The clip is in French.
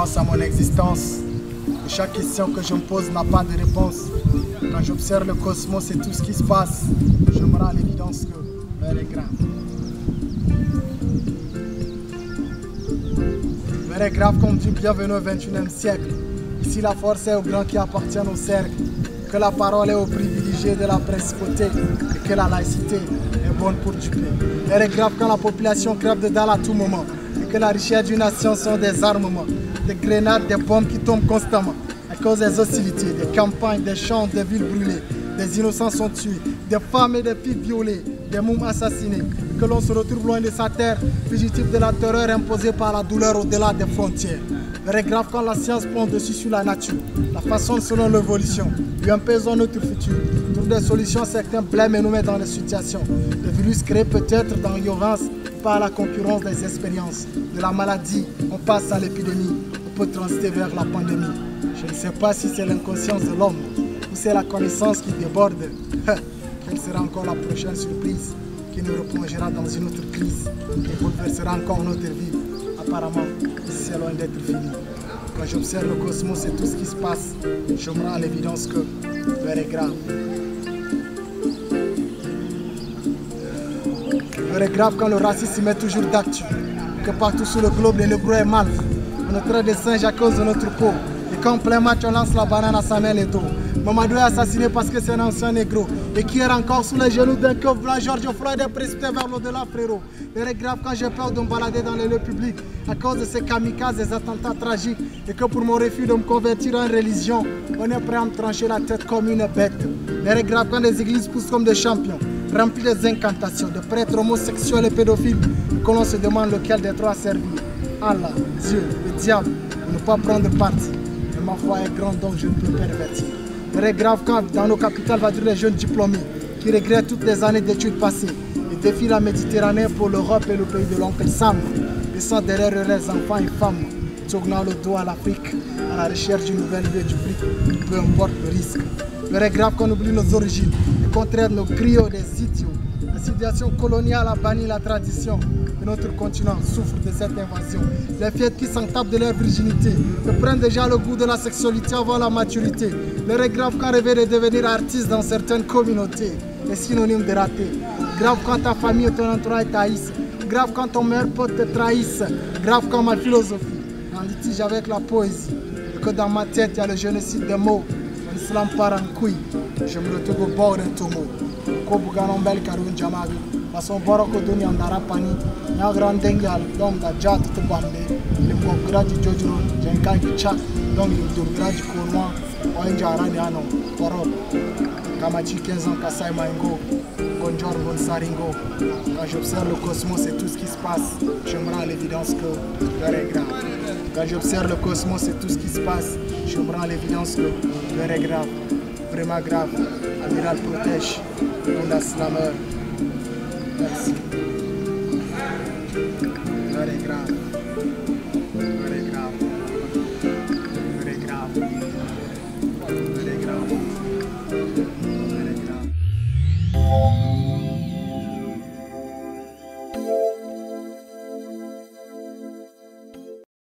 pense à mon existence, et chaque question que je me pose n'a pas de réponse. Quand j'observe le cosmos et tout ce qui se passe, je me rends à l'évidence que l'heure est grave. L'heure est grave comme dit bienvenue au XXIe siècle. Ici la force est aux grands qui appartiennent au cercle, que la parole est aux privilégiés de la principauté et que la laïcité est bonne pour duper. L'heure est grave quand la population crève de dalle à tout moment et que la richesse d'une nation sont des armements, des grenades, des bombes qui tombent constamment à cause des hostilités, des campagnes, des champs, des villes brûlées, des innocents sont tués, des femmes et des filles violées, des mômes assassinés, et que l'on se retrouve loin de sa terre, fugitif de la terreur imposée par la douleur au-delà des frontières. L'heure est grave quand la science prend dessus sur la nature, la façon selon l'évolution, lui imposons notre futur. Trouve des solutions, certains blêment et nous mettent dans des situations. Le virus créé peut-être dans l'ignorance par la concurrence des expériences. De la maladie, on passe à l'épidémie, on peut transiter vers la pandémie. Je ne sais pas si c'est l'inconscience de l'homme ou c'est la connaissance qui déborde. Quelle sera encore la prochaine surprise qui nous replongera dans une autre crise et bouleversera encore notre vie. Apparemment, c'est loin d'être fini. Quand j'observe le cosmos et tout ce qui se passe, je me rends à l'évidence que l'heure est grave. L'heure est grave quand le racisme met toujours d'actu, que partout sur le globe les négros est mal. On est traite des singes à cause de notre peau. Et quand en plein match on lance la banane à sa main les dos. Mamadou est assassiné parce que c'est un ancien négro. Et qui est encore sous les genoux d'un keuf blanc. George Floyd est précipité vers l'au-delà, frérot. L'heure est grave quand j'ai peur de me balader dans les lieux publics à cause de ces kamikazes, des attentats tragiques. Et que pour mon refus de me convertir en religion, on est prêt à me trancher la tête comme une bête. L'heure est grave quand les églises poussent comme des champions, remplies des incantations, de prêtres homosexuels et pédophiles, et que l'on se demande lequel des trois servir. Allah, Dieu, le diable, pour ne pas prendre parti. Mais ma foi est grande donc je ne peux pervertir. L'heure est grave quand dans nos capitales va dire les jeunes diplômés qui regrettent toutes les années d'études passées et défient la Méditerranée pour l'Europe et le pays de l'oncle Sam, laissant derrière eux les enfants et femmes, tournant le dos à l'Afrique, à la recherche d'une nouvelle vie du fric, peu importe le risque. L'heure est grave qu'on oublie nos origines et qu'on traite nos griots des idiots. La civilisation coloniale a banni la tradition et notre continent souffre de cette invasion. Les fêtes qui s'en tapent de leur virginité ne prennent déjà le goût de la sexualité avant la maturité. L'heure est grave quand rêver de devenir artiste dans certaines communautés est synonyme de raté. Grave quand ta famille et ton entourage t'haïssent. Grave quand ton meilleur pote te trahisse. Grave quand ma philosophie en litige avec la poésie. Et que dans ma tête il y a le génocide des mots. Mon islam part en couille. Je me retrouve au bord d'un tombeau. Kobuganon bel karun jamabi. Façon boroko duni andara pani. Nya grand dengal dom da jat to bambe. Le mo gradi jojuro jenkan ki cha. Donc le do gradi kourma. Oinjara ni ano. Poro. Kamachi 15 ans Kasai Maingo. Gonjor Bonsaringo. Quand j'observe le cosmos et tout ce qui se passe, je me rends à l'évidence que l'heure est grave. Quand j'observe le cosmos et tout ce qui se passe, je me rends à l'évidence que l'heure est grave. Vraiment grave. Amiral protège. Onda Slammer. Merci. L'heure est grave.